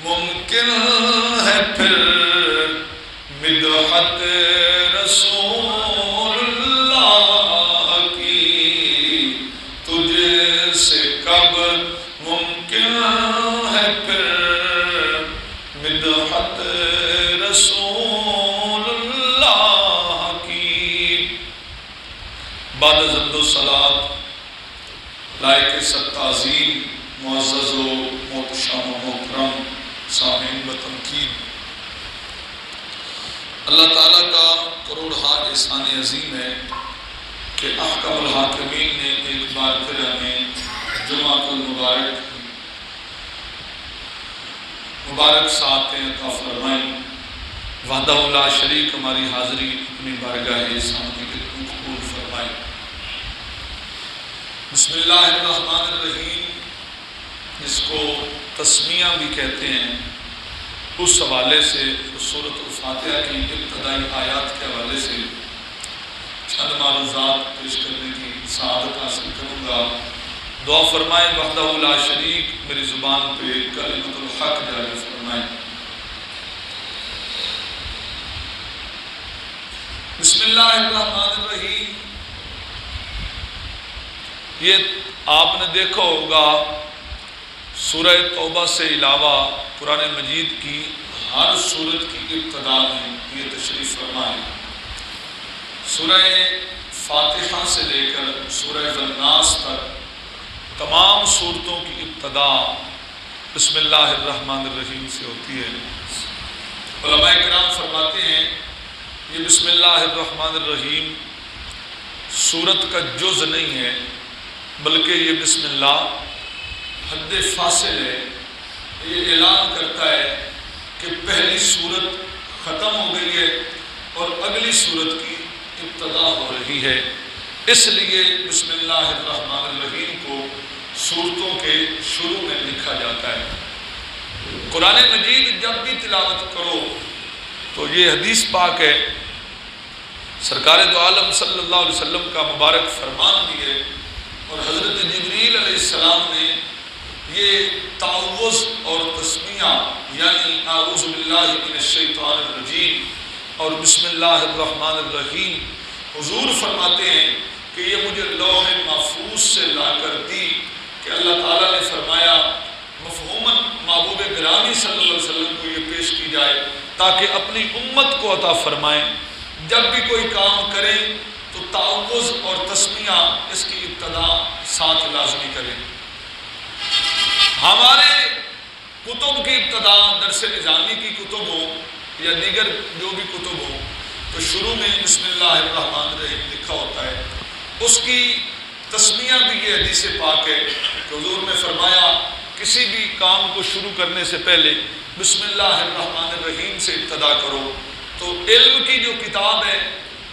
ممکن ہے پھر مدحت رسول اللہ کی، تجھ سے کب ممکن ہے پھر مدحت رسول اللہ کی۔ بعد از حمد و صلوات لائق سب تعظیم معزز و محتشم و محترم سامعین بتنقید، اللہ تعالیٰ کا کروڑہا احسان عظیم ہے کہ احکم الحاکمین نے ایک بار پھر ہمیں جمعۃ المبارک مبارک ساعتیں عطا فرمائیں۔ وحدہ لا شریک ہماری حاضری اپنی بارگاہ احسان کی قبول فرمائے۔ بسم اللہ الرحمن الرحیم، جس کو تسمیہ بھی کہتے ہیں، اس حوالے سے سورۃ الفاتحہ کی ابتدائی آیات کے حوالے سے چند معروضات پیش کرنے کی سعادت حاصل کروں گا۔ دعا فرمائیں وحدہ لا شریک میری زبان پہ کلمۃ الحق جاری فرمائیں۔ بسم اللہ الرحمن الرحیم، یہ آپ نے دیکھا ہوگا سورہ توبہ سے علاوہ قرآن مجید کی ہر سورت کی ابتدا میں یہ تشریف فرما ہے۔ سورہ فاتحہ سے لے کر سورہ الناس تک تمام سورتوں کی ابتدا بسم اللہ الرحمن الرحیم سے ہوتی ہے۔ علماء کرام فرماتے ہیں یہ بسم اللہ الرحمن الرحیم سورت کا جز نہیں ہے، بلکہ یہ بسم اللہ حد فاصل ہے۔ یہ اعلان کرتا ہے کہ پہلی سورت ختم ہو گئی ہے اور اگلی سورت کی ابتدا ہو رہی ہے، اس لیے بسم اللہ الرحمن الرحیم کو سورتوں کے شروع میں لکھا جاتا ہے۔ قرآن مجید جب بھی تلاوت کرو تو یہ حدیث پاک ہے، سرکار دو عالم صلی اللہ علیہ وسلم کا مبارک فرمان بھی ہے، اور حضرت جبریل علیہ السلام نے یہ تعوذ اور تسمیہ یعنی اعوذ باللہ من الشیطان الرجیم اور بسم اللہ الرحمن الرحیم حضور فرماتے ہیں کہ یہ مجھے لوح محفوظ سے لا کر دی کہ اللہ تعالیٰ نے فرمایا مفہوماً محبوب گرامی صلی اللہ علیہ وسلم کو یہ پیش کی جائے تاکہ اپنی امت کو عطا فرمائیں، جب بھی کوئی کام کریں تو تعوذ اور تسمیہ اس کی ابتدا ساتھ لازمی کریں۔ ہمارے کتب کی ابتدا درس نظامی کی کتب ہو یا دیگر جو بھی کتب ہو تو شروع میں بسم اللہ الرحمن الرحیم لکھا ہوتا ہے۔ اس کی تسمیہ بھی یہ حدیث پاک ہے کہ حضور نے فرمایا کسی بھی کام کو شروع کرنے سے پہلے بسم اللہ الرحمن الرحیم سے ابتدا کرو، تو علم کی جو کتاب ہے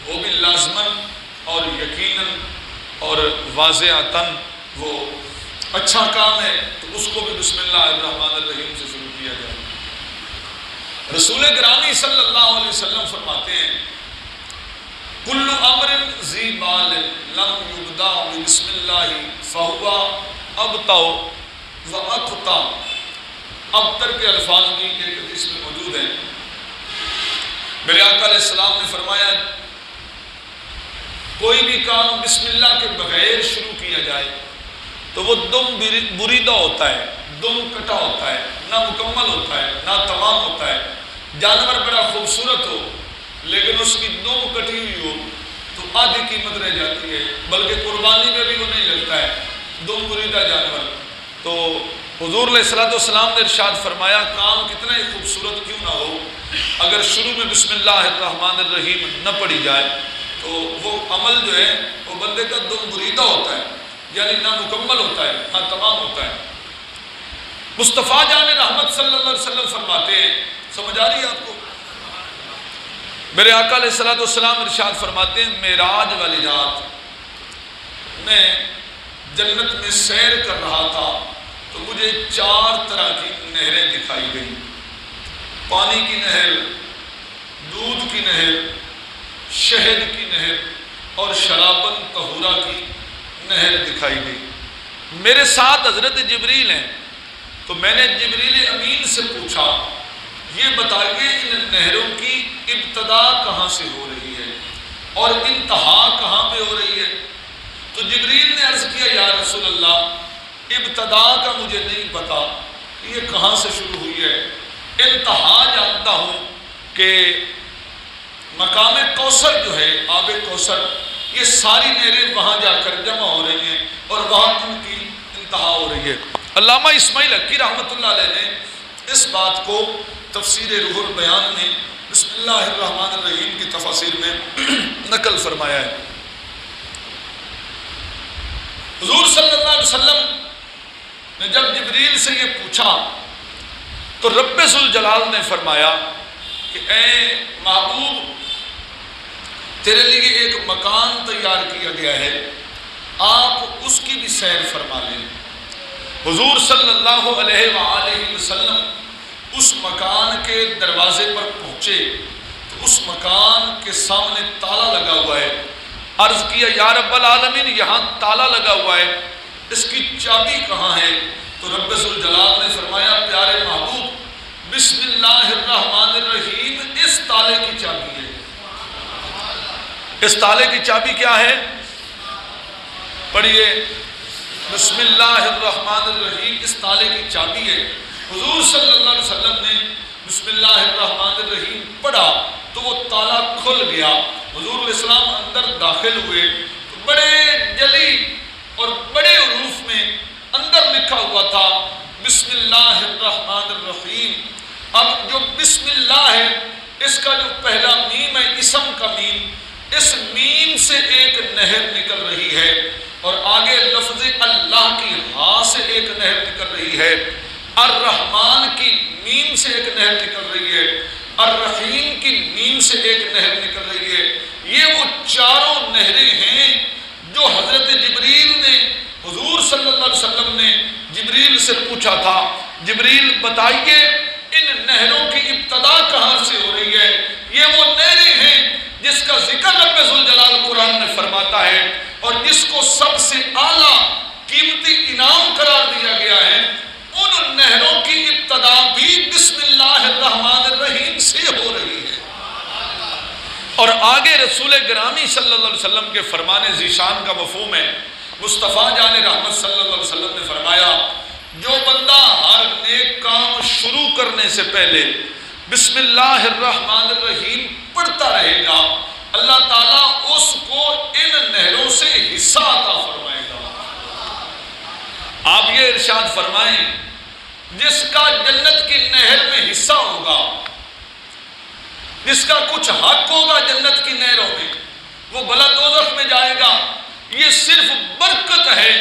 وہ بھی لازماً اور یقیناً اور واضحتاً وہ اچھا کام ہے، تو اس کو بھی بسم اللہ الرحمن الرحیم سے شروع کیا جائے۔ رسول گرامی صلی اللہ علیہ وسلم فرماتے ہیں کل امر ذی بال لم یبدا بسم اللہ فہو ابتع و اقطع۔ ابتر کے الفاظ بھی ایک حدیث میں موجود ہیں۔ میرے آقا علیہ السلام نے فرمایا کوئی بھی کام بسم اللہ کے بغیر شروع کیا جائے تو وہ دم بریدہ ہوتا ہے، دم کٹا ہوتا ہے، نہ مکمل ہوتا ہے نہ تمام ہوتا ہے۔ جانور بڑا خوبصورت ہو لیکن اس کی دم کٹی ہوئی ہو تو آدھی قیمت رہ جاتی ہے، بلکہ قربانی میں بھی وہ نہیں لگتا ہے دم بریدہ جانور۔ تو حضور علیہ السلام نے ارشاد فرمایا کام کتنا ہی خوبصورت کیوں نہ ہو، اگر شروع میں بسم اللہ الرحمن الرحیم نہ پڑھی جائے تو وہ عمل جو ہے وہ بندے کا دم بریدہ ہوتا ہے، یعنی نہ مکمل ہوتا ہے نہ تمام ہوتا ہے۔ مصطفیٰ جان رحمت صلی اللہ علیہ وسلم فرماتے ہیں، سمجھ آ رہی ہے آپ کو؟ میرے آقا علیہ السلام ارشاد فرماتے ہیں معراج والی رات میں جنت میں سیر کر رہا تھا تو مجھے 4 طرح کی نہریں دکھائی گئیں، پانی کی نہر، دودھ کی نہر، شہد کی نہر اور شرابن طہورہ کی نہر دکھائی گئی۔ میرے ساتھ حضرت جبریل ہیں، تو میں نے جبریل امین سے پوچھا یہ بتائیے ان نہروں کی ابتدا کہاں سے ہو رہی ہے اور انتہا کہاں پہ ہو رہی ہے؟ تو جبریل نے عرض کیا یا رسول اللہ ابتدا کا مجھے نہیں پتا یہ کہاں سے شروع ہوئی ہے، انتہا جانتا ہوں کہ مقام کوثر جو ہے آب کوثر یہ ساری نہریں وہاں جا کر جمع ہو رہی ہیں اور وہاں ان کی انتہا ہو رہی ہے۔ علامہ اسماعیل حقی رحمۃ اللہ علیہ نے اس بات کو تفسیر روح البیان میں بسم اللہ الرحمن الرحیم کی تفاسیر میں نقل فرمایا ہے۔ حضور صلی اللہ علیہ وسلم نے جب جبریل سے یہ پوچھا تو رب ذوالجلال نے فرمایا کہ اے محبوب تیرے لیے ایک مکان تیار کیا گیا ہے، آپ اس کی بھی سیر فرما لیں۔ حضور صلی اللہ علیہ وآلہ وسلم اس مکان کے دروازے پر پہنچے تو اس مکان کے سامنے تالا لگا ہوا ہے۔ عرض کیا یا رب العالمین یہاں تالا لگا ہوا ہے، اس کی چابی کہاں ہے؟ تو رب ذوالجلال نے فرمایا پیارے محبوب بسم اللہ الرحمن الرحیم اس تالے کی چابی ہے۔ اس تالے کی چابی کیا ہے؟ پڑھیے بسم اللہ الرحمن الرحیم اس تالے کی چابی ہے۔ حضور صلی اللہ علیہ وسلم نے بسم اللہ الرحمن الرحیم پڑھا تو وہ تالا کھل گیا۔ حضور علیہ السلام اندر داخل ہوئے تو بڑے جلی اور بڑے حروف میں اندر لکھا ہوا تھا بسم اللہ الرحمن الرحیم۔ اب جو بسم اللہ ہے اس کا جو پہلا میم ہے اسم کا میم، اس میم سے ایک نہر نکل رہی ہے اور آگے لفظ اللہ کی ہاں سے ایک نہر نکل رہی ہے، الرحمن کی میم سے ایک نہر نکل رہی ہے، الرحیم کی میم سے ایک نہر نکل رہی ہے۔ یہ وہ چاروں نہریں ہیں جو حضرت جبریل نے حضور صلی اللہ علیہ وسلم نے جبریل سے پوچھا تھا جبریل بتائیے ان نہروں کی ابتدا کہاں سے ہو رہی ہے؟ یہ وہ نہریں ہیں جس کا ذکر رب ذوالجلال قرآن میں فرماتا ہے اور جس کو سب سے اعلیٰ قیمتی انعام قرار دیا گیا ہے۔ ان نہروں کی ابتدا بھی بسم اللہ الرحمن الرحیم سے ہو رہی ہے۔ اور آگے رسول گرامی صلی اللہ علیہ وسلم کے فرمان ذیشان کا مفہوم ہے۔ مصطفیٰ جان رحمت صلی اللہ علیہ وسلم نے فرمایا جو بندہ ہر نیک کام شروع کرنے سے پہلے بسم اللہ الرحمن الرحیم پڑھتا رہے گا اللہ تعالیٰ اس کو ان نہروں سے حصہ عطا فرمائے گا۔ آپ یہ ارشاد فرمائیں جس کا جنت کی نہر میں حصہ ہوگا، جس کا کچھ حق ہوگا جنت کی نہروں میں، وہ بلا دوزخ میں جائے گا۔ یہ صرف برکت ہے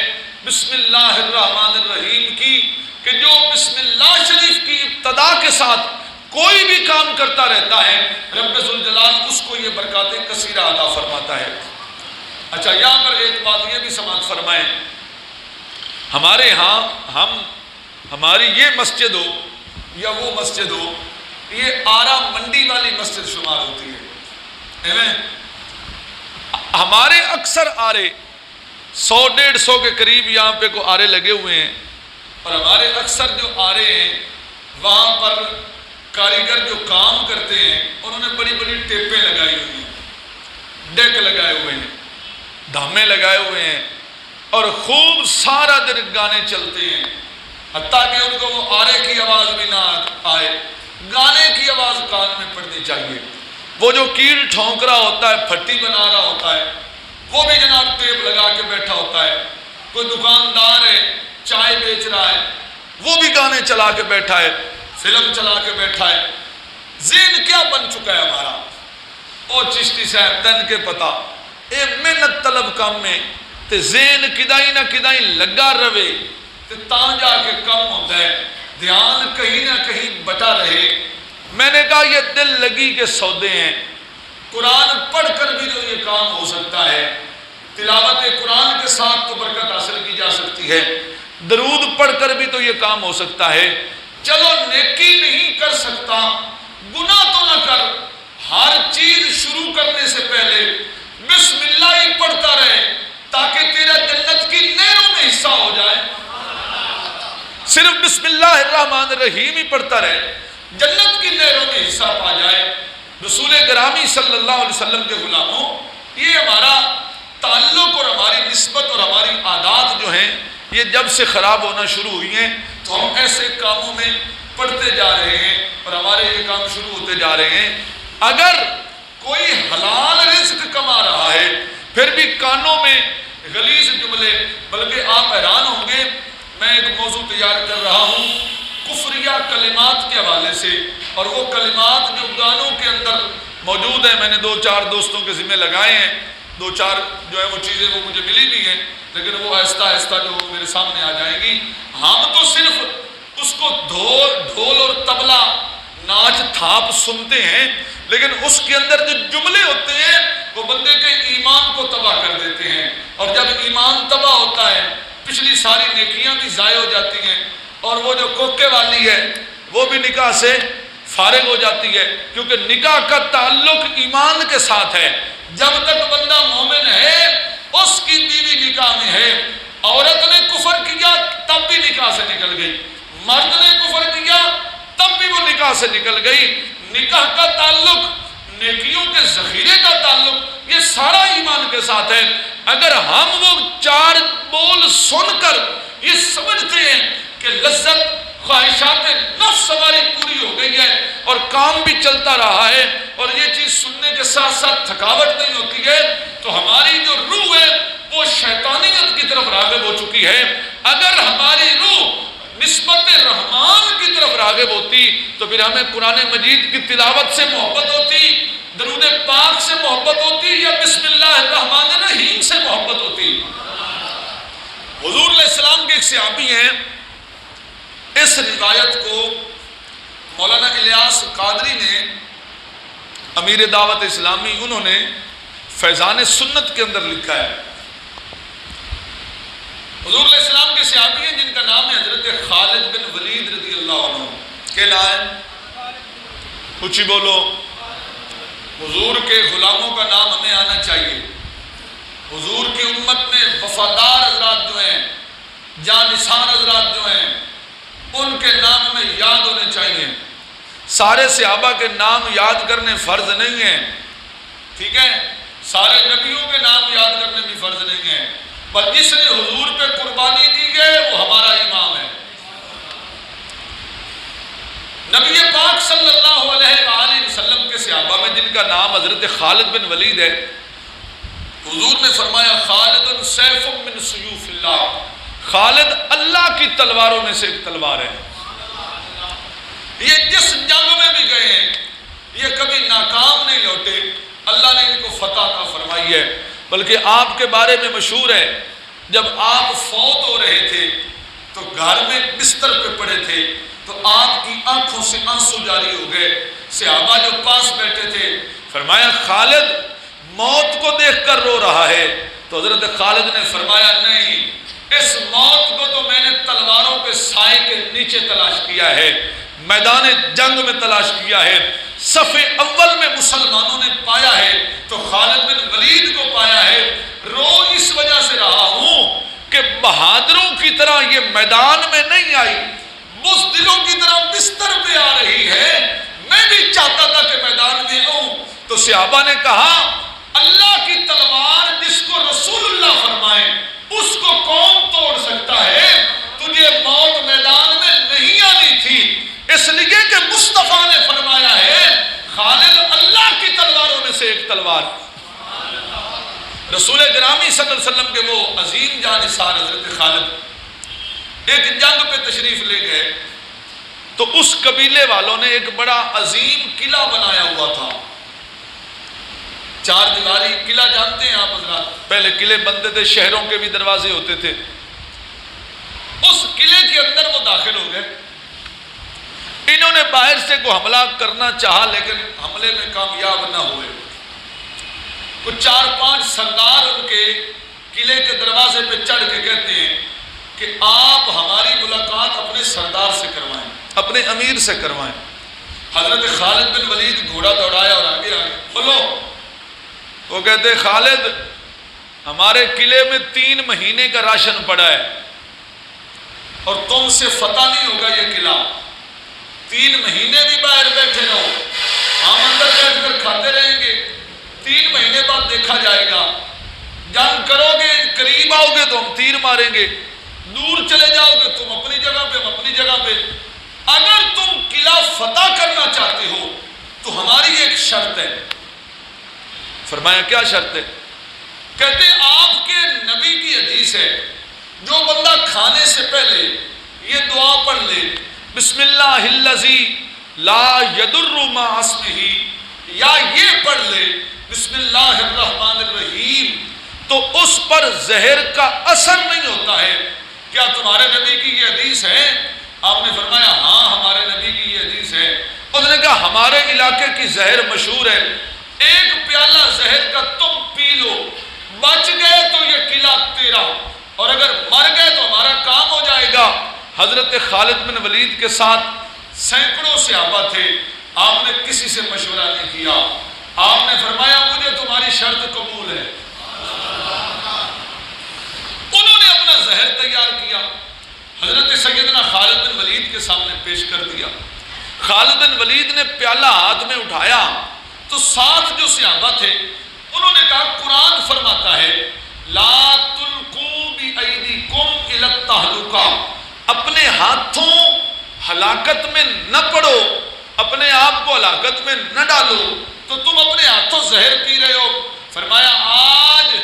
بسم اللہ الرحمن الرحیم کی کہ جو بسم اللہ شریف کی ابتدا کے ساتھ کوئی بھی کام کرتا رہتا ہے رب ذوالجلال اس کو یہ برکاتیں کثیرہ عطا فرماتا ہے۔ اچھا یہاں پر ایک بات یہ بھی سماعت فرمائیں، ہمارے ہاں ہماری یہ مسجد ہو یا وہ مسجد ہو یہ آرا منڈی والی مسجد شمار ہوتی ہے۔ ہمارے اکثر آرے 100-150 کے قریب یہاں پہ کو آرے لگے ہوئے ہیں اور ہمارے اکثر جو آرے ہیں وہاں پر کاریگر جو کام کرتے ہیں انہوں نے بڑی بڑی ٹیپیں لگائی ہوئی ہیں، ڈیک لگائے ہوئے ہیں، دھامے لگائے ہوئے ہیں اور خوب سارا دن گانے چلتے ہیں، حتیٰ کہ ان کو وہ آرے کی آواز بھی نہ آئے، گانے کی آواز کان میں پڑنی چاہیے۔ وہ جو کیل ٹھونک رہا ہوتا ہے، پھٹی بنا رہا ہوتا ہے، وہ بھی جناب ٹیپ لگا کے بیٹھا ہوتا ہے۔ کوئی دکاندار ہے چائے بیچ رہا ہے وہ بھی گانے چلا کے بیٹھا ہے، فلم چلا کے بیٹھا ہے۔ ذہن کیا بن چکا ہے ہمارا؟ او چشتی صاحب تن کے پتا اے محنت طلب کام میں تے ذہن کدائی نہ کدائی لگا رہے تے تاں جا کے کم ہوتا ہے، دھیان کہیں نہ کہیں بٹا رہے۔ میں نے کہا یہ دل لگی کے سودے ہیں، قرآن پڑھ کر بھی تو یہ کام ہو سکتا ہے، تلاوت قرآن کے ساتھ تو برکت حاصل کی جا سکتی ہے، درود پڑھ کر بھی تو یہ کام ہو سکتا ہے۔ چلو نیکی نہیں کر سکتا، گناہ تو نہ کر، ہر چیز شروع کرنے سے پہلے بسم اللہ ہی پڑھتا رہے تاکہ تیرا جنت کی نہروں میں حصہ ہو جائے۔ صرف بسم اللہ الرحمن الرحیم ہی پڑھتا رہے، جنت کی نہروں میں حصہ پا جائے۔ رسول گرامی صلی اللہ علیہ وسلم کے غلاموں، یہ ہمارا تعلق اور ہماری نسبت اور ہماری عادات جو ہیں یہ جب سے خراب ہونا شروع ہوئی ہیں تو ہم ایسے کاموں میں پڑھتے جا رہے ہیں اور ہمارے یہ کام شروع ہوتے جا رہے ہیں۔ اگر کوئی حلال رزق کما رہا ہے پھر بھی کانوں میں غلیظ جملے، بلکہ آپ حیران ہوں گے، میں ایک موضوع تیار کر رہا ہوں کفریہ کلمات کے حوالے سے، اور وہ کلمات جو گانوں کے اندر موجود ہیں، میں نے 2-4 دوستوں کے ذمہ لگائے ہیں، 2-4 جو ہے وہ چیزیں وہ مجھے ملی بھی ہیں، لیکن وہ آہستہ آہستہ جو میرے سامنے آ جائیں گی۔ ہم تو صرف اس کو ڈھول اور طبلہ ناچ تھاپ سنتے ہیں، لیکن اس کے اندر جو جملے ہوتے ہیں وہ بندے کے ایمان کو تباہ کر دیتے ہیں، اور جب ایمان تباہ ہوتا ہے پچھلی ساری نیکیاں بھی ضائع ہو جاتی ہیں، اور وہ جو کوکے والی ہے وہ بھی نکاح سے فارغ ہو جاتی ہے، کیونکہ نکاح کا تعلق ایمان کے ساتھ ہے۔ جب تک بندہ مومن ہے اس کی بیوی نکاح میں ہے۔ عورت نے کفر کیا تب بھی نکاح سے نکل گئی، مرد نے کفر کیا تب بھی وہ نکاح سے نکل گئی۔ نکاح کا تعلق، نیکیوں کے ذخیرے کا تعلق، یہ سارا ایمان کے ساتھ ہے۔ اگر ہم وہ 4 بول سن کر یہ سمجھتے ہیں کہ لذت خواہشات نفس ہماری پوری ہو گئی ہے اور کام بھی چلتا رہا ہے اور یہ چیز سننے کے ساتھ ساتھ تھکاوٹ نہیں ہوتی ہے، تو ہماری جو روح ہے وہ شیطانیت کی طرف راغب ہو چکی ہے۔ اگر ہماری روح نسبت رحمان کی طرف راغب ہوتی تو پھر ہمیں قرآن مجید کی تلاوت سے محبت ہوتی، درود پاک سے محبت ہوتی، یا بسم اللہ الرحمن الرحیم سے محبت ہوتی۔ حضور علیہ السلام کے ایک صحابی ہیں، اس روایت کو مولانا الیاس قادری نے، امیر دعوت اسلامی، انہوں نے فیضان سنت کے اندر لکھا ہے۔ حضور علیہ السلام کے صحابی ہیں جن کا نام ہے حضرت خالد بن ولید رضی اللہ عنہ۔ کیا نام ہے؟ کچھ ہی بولو۔ حضور کے غلاموں کا نام ہمیں آنا چاہیے۔ حضور کی امت میں وفادار حضرات جو ہیں، جانثار حضرات جو ہیں، ان کے نام ہمیں یاد ہونے چاہیے۔ سارے صحابہ کے نام یاد کرنے فرض نہیں ہیں، ٹھیک ہے؟ سارے نبیوں کے نام یاد کرنے بھی فرض نہیں ہیں، پر جس نے حضور پہ قربانی دی ہے وہ ہمارا امام ہے۔ نبی پاک صلی اللہ علیہ وآلہ وسلم کے صحابہ میں جن کا نام حضرت خالد بن ولید ہے، حضور نے فرمایا خالد سیف من سیوف اللہ، خالد اللہ کی تلواروں میں سے ایک تلوار ہے۔ یہ جس جنگ میں بھی گئے ہیں یہ کبھی ناکام نہیں لوٹے، اللہ نے ان کو فتح عطا فرمائی ہے۔ بلکہ آپ کے بارے میں مشہور ہے، جب آپ فوت ہو رہے تھے تو گھر میں بستر پہ پڑے تھے تو آپ کی آنکھوں سے آنسو جاری ہو گئے۔ صحابہ جو پاس بیٹھے تھے فرمایا خالد موت کو دیکھ کر رو رہا ہے، تو حضرت خالد نے فرمایا نہیں، اس موت کو تو میں نے تلواروں کے سائے کے نیچے تلاش کیا ہے، میدان جنگ میں تلاش کیا ہے، صف اول میں مسلمانوں نے پایا ہے تو خالد بن ولید کو پایا ہے۔ رو اس وجہ سے رہا ہوں کہ بہادروں کی طرح یہ میدان میں نہیں آئی، بزدلوں کی طرح بستر پہ آ رہی ہے۔ میں بھی چاہتا تھا کہ میدان میں آؤں، تو صحابہ نے کہا اللہ کی تلوار جس کو رسول اللہ فرمائے اس کو کون توڑ سکتا ہے؟ تجھے موت میدان میں نہیں آنی تھی، اس لیے کہ مصطفیٰ نے فرمایا ہے خالد اللہ کی تلواروں میں سے ایک تلوار۔ رسول گرامی صلی اللہ علیہ وسلم کے وہ عظیم جانثار حضرت خالد ایک جنگ پہ تشریف لے گئے تو اس قبیلے والوں نے ایک بڑا عظیم قلعہ بنایا ہوا تھا۔ 4 دیواری قلعہ جانتے ہیں آپ حضرات، پہلے قلعے بنتے تھے، شہروں کے بھی دروازے ہوتے تھے۔ اس قلعے کے اندر وہ داخل ہو گئے، انہوں نے باہر سے کو حملہ کرنا چاہا لیکن حملے میں کامیاب نہ ہوئے۔ کچھ 4-5 سردار ان کے قلعے کے دروازے پہ چڑھ کے کہتے ہیں کہ آپ ہماری ملاقات اپنے سردار سے کروائیں، اپنے امیر سے کروائیں۔ حضرت خالد بن ولید گھوڑا دوڑایا اور آگے آگے بولو۔ وہ کہتے خالد ہمارے قلعے میں 3 مہینے کا راشن پڑا ہے اور تم سے فتح نہیں ہوگا یہ قلعہ، 3 مہینے بھی باہر بیٹھے رہو، ہم اندر بیٹھ کر کھاتے رہیں گے، 3 مہینے بعد دیکھا جائے گا، جنگ کرو گے، قریب آؤ گے تو ہم تیر ماریں گے، دور چلے جاؤ گے تم اپنی جگہ پہ ہم اپنی جگہ پہ۔ اگر تم قلعہ فتح کرنا چاہتے ہو تو ہماری ایک شرط ہے۔ فرمایا کیا شرط ہے؟ کہتے آپ کے نبی کی حدیث ہے، جو بندہ کھانے سے پہلے یہ دعا پڑھ لے، بسم اللہ الذی لا یضر مع اسمہ، یا یہ پڑھ لے بسم اللہ الرحمن الرحیم، تو اس پر زہر کا اثر نہیں ہوتا ہے۔ کیا تمہارے نبی کی یہ حدیث ہے؟ آپ نے فرمایا ہاں ہمارے نبی کی یہ حدیث ہے۔ انہوں نے کہا ہمارے علاقے کی زہر مشہور ہے، ایک پیالہ زہر کا تم پی لو، بچ گئے تو یہ قلعہ تیرا، اور اگر مر گئے تو ہمارا کام ہو جائے گا۔ حضرت خالد بن ولید کے ساتھ سینکڑوں صحابہ تھے، آپ نے کسی سے مشورہ نہیں کیا، آپ نے فرمایا مجھے تمہاری شرط قبول ہے۔ انہوں نے اپنا زہر تیار کیا، حضرت سیدنا خالد بن ولید کے سامنے پیش کر دیا۔ خالد بن ولید نے پیالہ ہاتھ میں اٹھایا تو ساتھ جو صحابہ تھے انہوں نے کہا قرآن فرماتا ہے لا تلقوا بأیدیکم الی التہلکہ، اپنے ہاتھوں ہلاکت میں نہ پڑو، اپنے آپ کو ہلاکت میں نہ ڈالو، تو تم اپنے ہاتھوں زہر پی رہے ہو۔ فرمایا آج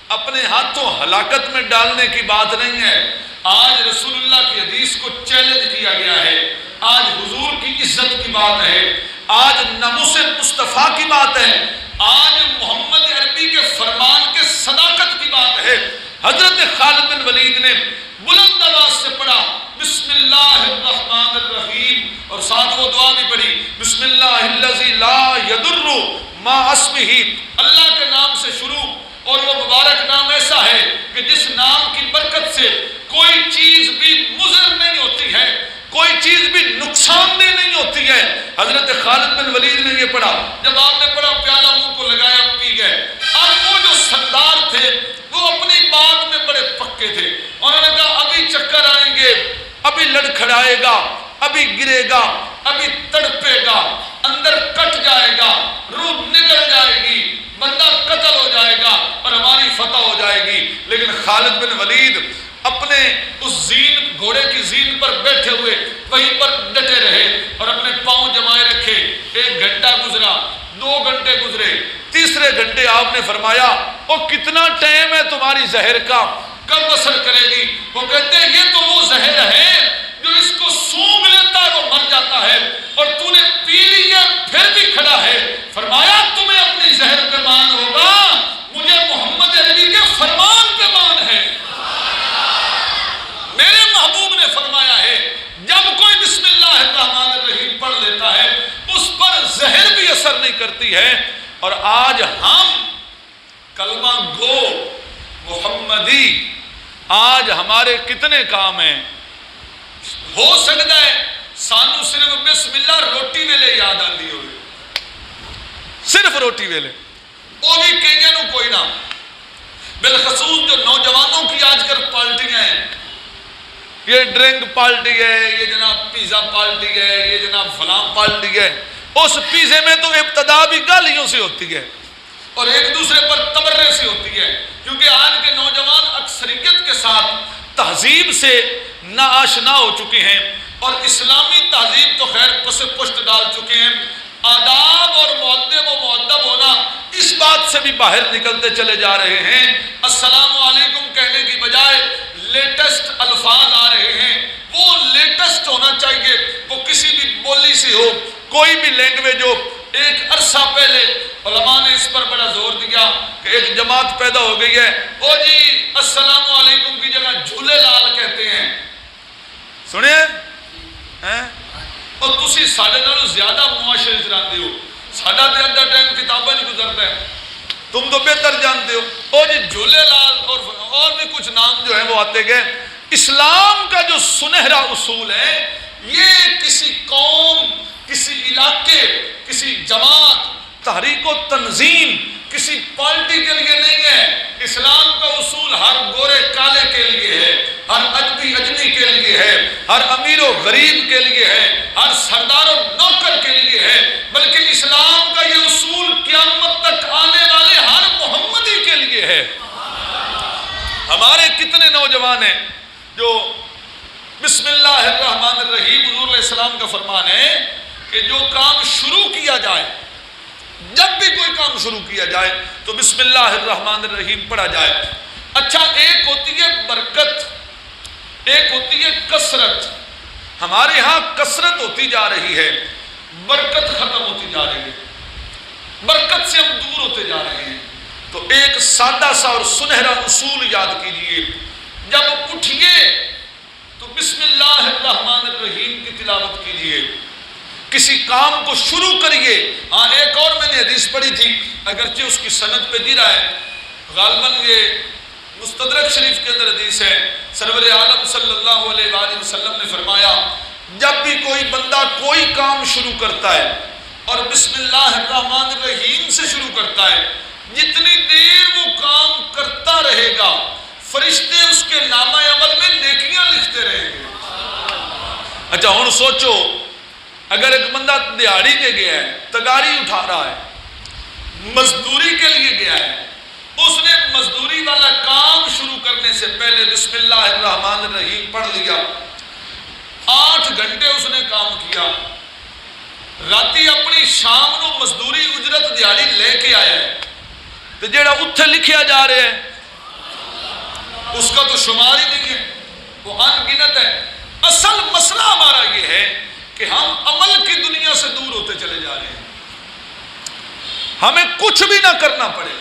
اپنے ہاتھوں ہلاکت میں ڈالنے کی بات نہیں ہے، آج رسول اللہ کی حدیث کو چیلنج کیا گیا ہے، آج حضور کی عزت کی بات ہے، آج ناموس مصطفیٰ کی بات ہے، آج محمد عربی کے فرمان کے صداقت کی بات ہے۔ حضرت خالد بن ولید نے بلند آواز سے پڑھا بسم اللہ الرحمن الرحیم، اور ساتھ وہ دعا بھی پڑھی بسم اللہ الذی لا یضر مع اسمہ، اللہ کے نام سے شروع، اور وہ مبارک نام ایسا ہے کہ جس نام کی برکت سے کوئی چیز بھی مضر نہیں ہوتی ہے، کوئی چیز بھی نقصان دہ نہیں ہوتی ہے۔ حضرت خالد بن ولید نے یہ پڑھا، جب آپ نے پڑھا پیالہ منہ کو لگایا پی گئے۔ اب وہ جو سردار تھے وہ اپنی بات میں بڑے پکے تھے، انہوں نے کہا ابھی چکر آئیں گے، ابھی لڑکھڑائے گا، ابھی گرے گا، ابھی تڑپے گا، اندر کٹ جائے گا، روح نکل جائے گی، بندہ قتل ہو جائے گا اور ہماری فتح ہو جائے گی۔ لیکن خالد بن ولید اپنے اس زین گھوڑے کی زین پر بیٹھے ہوئے وہیں پر ڈٹے رہے اور اپنے پاؤں جمائے رکھے۔ 1 گھنٹہ گزرا، 2 گھنٹے گزرے، تیسرے گھنٹے آپ نے فرمایا او کتنا ٹائم ہے تمہاری زہر کا، کب اثر کرے گی؟ وہ کہتے ہیں یہ تو وہ زہر ہے جو اس کو سونگھ لیتا ہے وہ مر جاتا ہے، اور تو نے پی لی ہے پھر بھی کھڑا ہے۔ فرمایا تمہیں اپنی زہر پہ مان ہوگا، مجھے محمد عربی کے فرمان پہ مان ہے۔ میرے محبوب نے فرمایا ہے جب کوئی بسم اللہ الرحمن الرحیم پڑھ لیتا ہے اس پر زہر بھی اثر نہیں کرتی ہے۔ اور آج ہم کلمہ گو محمدی، آج ہمارے کتنے کام ہیں؟ ہو سکتا ہے سانو صرف بسم اللہ روٹی ویلے یاد آندی ہوئے، صرف روٹی ویلے، وہ بھی کئیوں نو کوئی نہ، بالخصوص جو نوجوانوں کی آج کل پارٹیاں ہیں، یہ ڈرنک پارٹی ہے، یہ جناب پیزا پارٹی ہے، یہ جناب فلاں پارٹی ہے، اس پیزے میں تو ابتدا بھی گالیوں سے ہوتی ہے اور ایک دوسرے پر تبرے سے ہوتی ہے، کیونکہ آج کے نوجوان اکثریت کے ساتھ تہذیب سے ناآشنا ہو چکے ہیں، اور اسلامی تہذیب تو خیر پس پشت ڈال چکے ہیں، آداب اور مؤدب و مؤدب ہونا اس بات سے بھی باہر نکلتے چلے جا رہے ہیں۔ السلام علیکم کہنے کی بجائے لیٹسٹ الفاظ آ رہے ہیں، وہ لیٹسٹ ہونا چاہیے، وہ کسی بھی بولی سے ہو، کوئی بھی لینگویج ہو۔ ایک عرصہ پہلے علماء نے اس پر بڑا زور دیا کہ ایک جماعت پیدا ہو گئی ہے، او جی السلام علیکم کی جگہ جھولے لال کہتے ہیں، سنیں اور تسی ساڑھے نالوں زیادہ معاشرے چلاتے ہو، ساڑھا تے ادھا ٹائم کتابیں نہیں گزرتا ہے، تم تو بہتر جانتے ہو، او جی جھولے لال اور بھی کچھ نام جو ہیں وہ آتے گئے۔ اسلام کا جو سنہرا اصول ہے یہ کسی قوم، کسی علاقے، کسی جماعت، تحریک و تنظیم، کسی پارٹی کے لیے نہیں ہے۔ اسلام کا اصول ہر گورے کالے کے لیے ہے، ہر اجنبی اجنبی کے لیے ہے، ہر امیر و غریب کے لیے ہے، ہر سردار و نوکر کے لیے ہے، بلکہ اسلام کا یہ اصول قیامت تک آنے والے ہر محمدی کے لیے ہے۔ ہمارے کتنے نوجوان ہیں جو بسم اللہ الرحمن الرحیم، حضور علیہ السلام کا فرمان ہے کہ جو کام شروع کیا جائے، جب بھی کوئی کام شروع کیا جائے تو بسم اللہ الرحمن الرحیم پڑھا جائے۔ اچھا، ایک ہوتی ہے برکت، ایک ہوتی ہے کثرت۔ ہمارے ہاں کثرت ہوتی جا رہی ہے، برکت ختم ہوتی جا رہی ہے، برکت سے ہم دور ہوتے جا رہے ہیں۔ تو ایک سادہ سا اور سنہرا اصول یاد کیجئے، جب اٹھیے تو بسم اللہ الرحمن الرحیم کی تلاوت کیجئے، کسی کام کو شروع کریے۔ ہاں، ایک اور میں نے حدیث پڑھی تھی، اگرچہ اس کی سند پہ گرا ہے، غالباً یہ مستدرک شریف کے اندر حدیث ہے، سرور عالم صلی اللہ علیہ وآلہ وسلم نے فرمایا جب بھی کوئی بندہ کوئی کام شروع کرتا ہے اور بسم اللہ الرحمن الرحیم سے شروع کرتا ہے، جتنی دیر وہ کام کرتا رہے گا فرشتے اس کے نامہ عمل میں نیکیاں لکھتے رہیں گے۔ اچھا، ہن سوچو، اگر ایک بندہ دیہاڑی کے گیا ہے، تگاری اٹھا رہا ہے، مزدوری کے لیے گیا ہے، اس نے مزدوری والا کام شروع کرنے سے پہلے بسم اللہ الرحمن الرحیم پڑھ لیا، 8 گھنٹے اس نے کام کیا، راتی اپنی شام نو مزدوری اجرت دیہاڑی لے کے آیا ہے، تو جیڑا اتھے لکھیا جا رہے ہیں اس کا تو شمار ہی نہیں ہے، وہ ان گنت ہے۔ اصل مسئلہ ہمارا یہ ہے کہ ہم عمل کی دنیا سے دور ہوتے چلے جا رہے ہیں، ہمیں کچھ بھی نہ کرنا پڑے،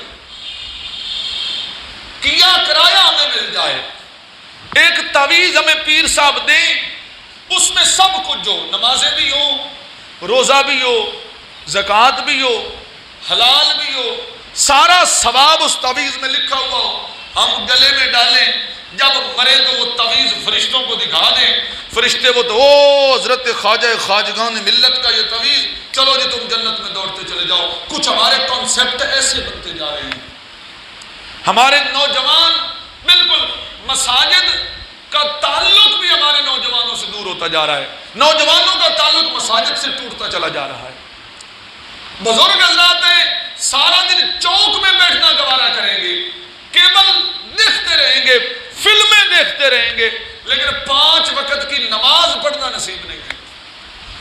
کیا کرایہ ہمیں مل جائے، ایک تعویذ ہمیں پیر صاحب دیں، اس میں سب کچھ جو نمازیں بھی ہو، روزہ بھی ہو، زکوٰۃ بھی ہو، حلال بھی ہو، سارا ثواب اس تعویذ میں لکھا ہوا ہو، ہم گلے میں ڈالیں، جب مرے تو وہ تعویذ فرشتوں کو دکھا دیں، فرشتے وہ تو حضرت خواجہ خواجگان ملت کا یہ تعویذ، چلو جی تم جنت میں دوڑتے چلے جاؤ۔ کچھ ہمارے کانسیپٹ ایسے بنتے جا رہے ہیں، ہمارے نوجوان بالکل مساجد کا تعلق بھی ہمارے نوجوانوں سے دور ہوتا جا رہا ہے، نوجوانوں کا تعلق مساجد سے ٹوٹتا چلا جا رہا ہے۔ بزرگ حضرات ہیں، سارا دن چوک میں بیٹھنا گوارا کریں گے، کیبل دیکھتے رہیں گے، فلمیں دیکھتے رہیں گے، لیکن 5 وقت کی نماز پڑھنا نصیب نہیں ہے۔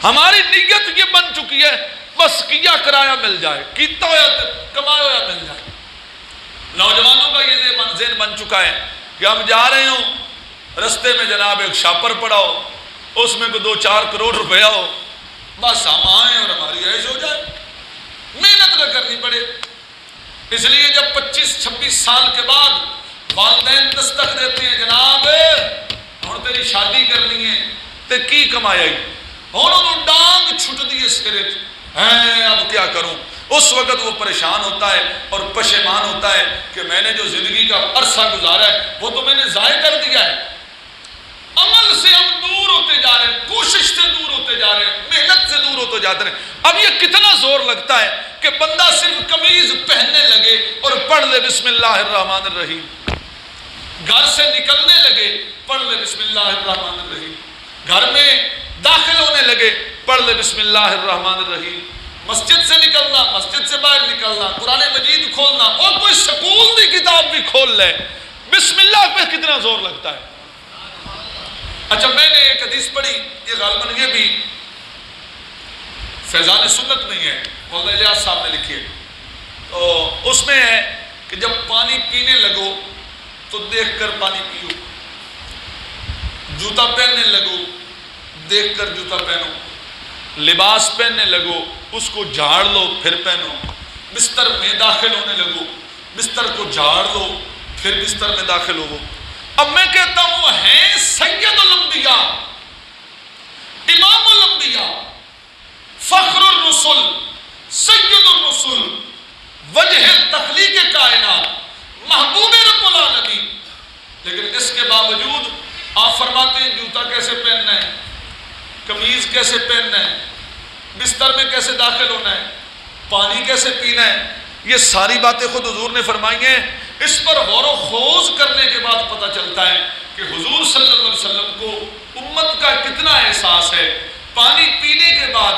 ہماری نیت یہ بن چکی ہے بس کیا کرایہ مل جائے، کیتا ہوا کمایا ہوا مل جائے۔ نوجوانوں کا یہ ذہن بن چکا ہے کہ ہم جا رہے ہوں، رستے میں جناب ایک شاپر پڑا ہو، اس میں کوئی 2-4 کروڑ روپیہ ہو، بس ہم آئیں اور ہماری عیش ہو جائے، محنت نہ کرنی پڑے۔ اس لیے جب 25-26 سال کے بعد والدین دستک دیتے ہیں، جناب ہن تیری شادی کرنی ہے تے کی کمایا ہی، ہن انہوں ڈانگ چھٹ دیے سرے ہیں، اب کیا کروں؟ اس وقت وہ پریشان ہوتا ہے اور پشیمان ہوتا ہے کہ میں نے جو زندگی کا عرصہ گزارا ہے وہ تو میں نے ضائع کر دیا ہے۔ عمل سے ہم دور ہوتے جا رہے ہیں، کوشش سے دور ہوتے جا رہے ہیں، محنت سے دور ہوتے جاتے ہیں۔ اب یہ کتنا زور لگتا ہے کہ بندہ صرف قمیض پہننے لگے اور پڑھ لے بسم اللہ الرحمن الرحیم، گھر سے نکلنے لگے پڑھ لے بسم اللہ الرحمن الرحیم، گھر میں داخل ہونے لگے پڑھ لے بسم اللہ الرحمن الرحیم، مسجد سے نکلنا، مسجد سے باہر نکلنا، قرآن مجید کھولنا، اور کوئی سکول کی کتاب بھی کھول لے، بسم اللہ پہ کتنا زور لگتا ہے۔ اچھا، میں نے ایک حدیث پڑھی، یہ غالباً یہ بھی فیضان سنت نہیں ہے، مولانا الیاس صاحب نے لکھی ہے، تو اس میں ہے کہ جب پانی پینے لگو تو دیکھ کر پانی پیو، جوتا پہننے لگو دیکھ کر جوتا پہنو، لباس پہننے لگو اس کو جھاڑ لو پھر پہنو، بستر میں داخل ہونے لگو بستر کو جھاڑ لو پھر بستر میں داخل ہو۔ اب میں کہتا ہوں ہیں سید الانبیاء، امام الانبیاء، فخر الرسل، سید الرسل، وجہ تخلیق کائنات، محبوب رب العالمین، لیکن اس کے باوجود آپ فرماتے ہیں جوتا کیسے پہننا ہے، قمیض کیسے پہننا ہے، بستر میں کیسے داخل ہونا ہے، پانی کیسے پینا ہے، یہ ساری باتیں خود حضور نے فرمائی ہیں۔ اس پر غور و خوض کرنے کے بعد پتہ چلتا ہے کہ حضور صلی اللہ علیہ وسلم کو امت کا کتنا احساس ہے. پانی پینے کے بعد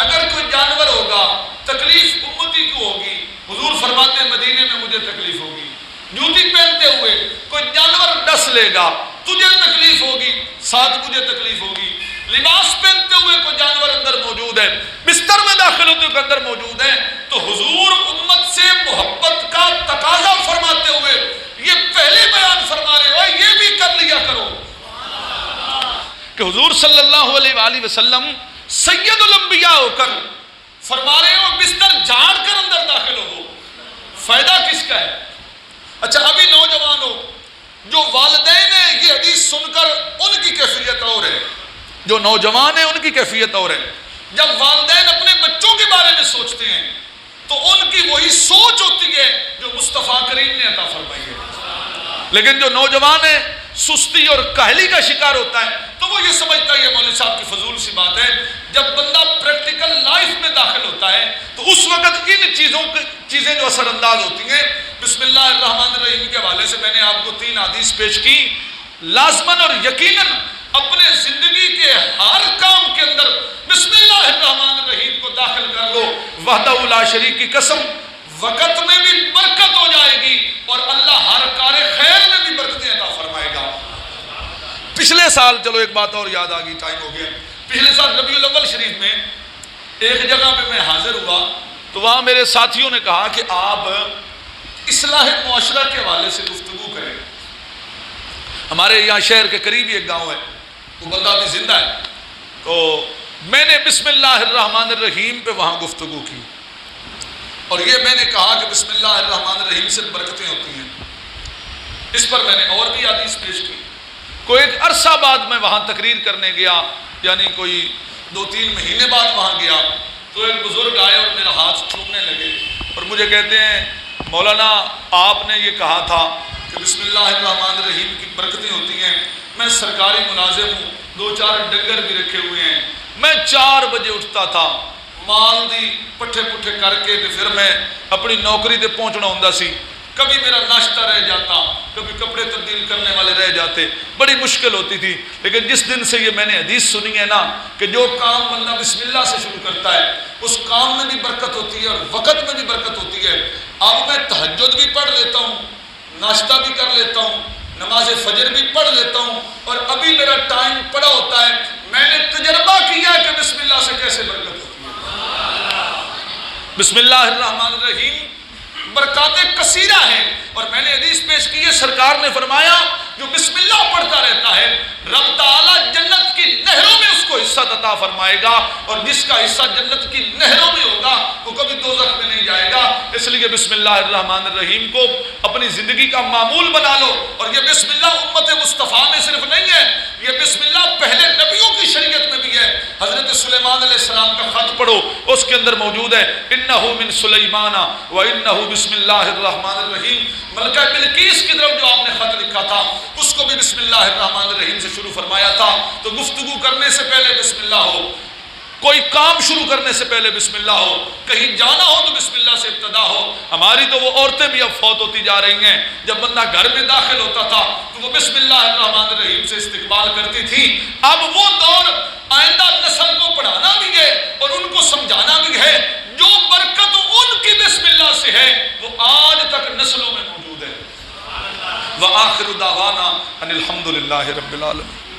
اگر کوئی جانور ہوگا تکلیف امتی کو ہوگی. حضور فرماتے ہیں مدینے میں مجھے تکلیف ہوگی. جوتی پہنتے ہوئے کوئی جانور ڈس لے گا تجھے تکلیف ہوگی، ساتھ مجھے تکلیف ہوگی. لباس پہنتے ہوئے کوئی جانور اندر موجود ہے، بستر میں داخل ہوتے ہوئے اندر موجود ہے، تو حضور امت سے محبت کا تقاضا فرماتے ہوئے یہ پہلے بیان فرما رہے ہو یہ بھی کر لیا کرو کہ حضور صلی اللہ علیہ وآلہ وسلم سید الانبیاء ہو کر فرما رہے ہو بستر جھاڑ کر اندر داخل ہو. فائدہ کس کا ہے؟ اچھا ابھی نوجوان ہو جو والدین ہیں یہ حدیث سن کر ان کی کیفیت اور ہے، جو نوجوان ہیں ان کی کیفیت اور ہے. جب والدین اپنے بچوں کے بارے میں سوچتے ہیں تو ان کی وہی سوچ ہوتی ہے جو مصطفیٰ کریم نے عطا فرمائی ہے. لیکن جو نوجوان ہے سستی اور کاہلی کا شکار ہوتا ہے تو وہ یہ سمجھتا ہے یہ مولوی صاحب کی فضول سی بات ہے. جب بندہ پریکٹیکل لائف میں داخل ہوتا ہے تو اس وقت ان چیزیں جو اثر انداز ہوتی ہیں. بسم اللہ الرحمن الرحیم کے حوالے سے میں نے آپ کو 3 حدیث پیش کی. لازماً اور یقیناً اپنے زندگی کے ہر کام کے اندر بسم اللہ الرحمن الرحیم کو داخل کر لو. وحدہ لا شریک کی قسم وقت میں بھی برکت ہو جائے گی اور اللہ ہر کار خیر میں بھی برکتیں عطا فرمائے گا. پچھلے سال چلو ایک بات اور یاد آ گئی، ٹائم ہو گیا. پچھلے سال ربیع الاول شریف میں ایک جگہ پہ میں حاضر ہوا تو وہاں میرے ساتھیوں نے کہا کہ آپ اصلاح معاشرہ کے حوالے سے گفتگو کریں. ہمارے یہاں شہر کے قریب ہی ایک گاؤں ہے، وہ بندہ بھی زندہ ہے. تو میں نے بسم اللہ الرحمن الرحیم پہ وہاں گفتگو کی اور یہ میں نے کہا کہ بسم اللہ الرحمن الرحیم سے برکتیں ہوتی ہیں. اس پر میں نے اور بھی حدیث پیش کی. کوئی ایک عرصہ بعد میں وہاں تقریر کرنے گیا، یعنی کوئی 2-3 مہینے بعد وہاں گیا تو ایک بزرگ آئے اور میرا ہاتھ چومنے لگے اور مجھے کہتے ہیں مولانا آپ نے یہ کہا تھا کہ بسم اللہ الرحمن الرحیم کی برکتیں ہوتی ہیں. میں سرکاری ملازم ہوں، 2-4 ڈنگر بھی رکھے ہوئے ہیں. میں 4 بجے اٹھتا تھا، مال دی پٹھے پٹھے کر کے پھر میں اپنی نوکری تے پہنچنا ہوندا سی. کبھی میرا ناشتہ رہ جاتا، کبھی کپڑے تبدیل کرنے والے رہ جاتے، بڑی مشکل ہوتی تھی. لیکن جس دن سے یہ میں نے حدیث سنی ہے نا کہ جو کام بندہ بسم اللہ سے شروع کرتا ہے اس کام میں بھی برکت ہوتی ہے اور وقت میں بھی برکت ہوتی ہے. اب میں تہجد بھی پڑھ لیتا ہوں، ناشتہ بھی کر لیتا ہوں، نماز فجر بھی پڑھ لیتا ہوں اور ابھی میرا ٹائم پڑا ہوتا ہے. میں نے تجربہ کیا کہ بسم اللہ سے کیسے برکت ہوتی ہے. بسم اللہ الرحمن الرحیم برکات کثیرہ ہیں اور میں نے حدیث پیش کی ہے. سرکار نے فرمایا جو بسم اللہ پڑھتا رہتا ہے رب تعالی جنت کی نہروں میں اس کو حصہ عطا فرمائے گا اور جس کا حصہ جنت کی نہروں میں ہوگا وہ کبھی دوزخ میں نہیں جائے گا. اس لیے بسم اللہ الرحمن الرحیم کو اپنی زندگی کا معمول بنا لو. اور یہ بسم اللہ امت مصطفیٰ میں صرف نہیں ہے، یہ بسم اللہ پہلے نبیوں کی شریعت میں بھی ہے. حضرت سلیمان علیہ السلام کا خط پڑھو، اس کے اندر موجود ہے انہو من سلیمان و انہو بسم اللہ الرحمن الرحیم. ملکہ بلقیس کی طرف جو آپ نے خط لکھا تھا اس کو بھی بسم اللہ الرحمن الرحیم سے شروع فرمایا تھا. تو گفتگو کرنے سے پہلے بسم اللہ ہو، کوئی کام شروع کرنے سے پہلے بسم اللہ ہو، کہیں جانا ہو تو بسم اللہ سے ابتدا ہو. ہماری تو وہ عورتیں بھی اب فوت ہوتی جا رہی ہیں. جب بندہ گھر میں داخل ہوتا تھا تو وہ بسم اللہ الرحمن الرحیم سے استقبال کرتی تھی. اب وہ دور آئندہ نسل کو پڑھانا بھی ہے اور ان کو سمجھانا بھی ہے. جو برکت ان کی بسم اللہ سے ہے وہ آج تک نسلوں میں موجود ہے. وآخر دعوانا ان الحمد للہ رب العالمین.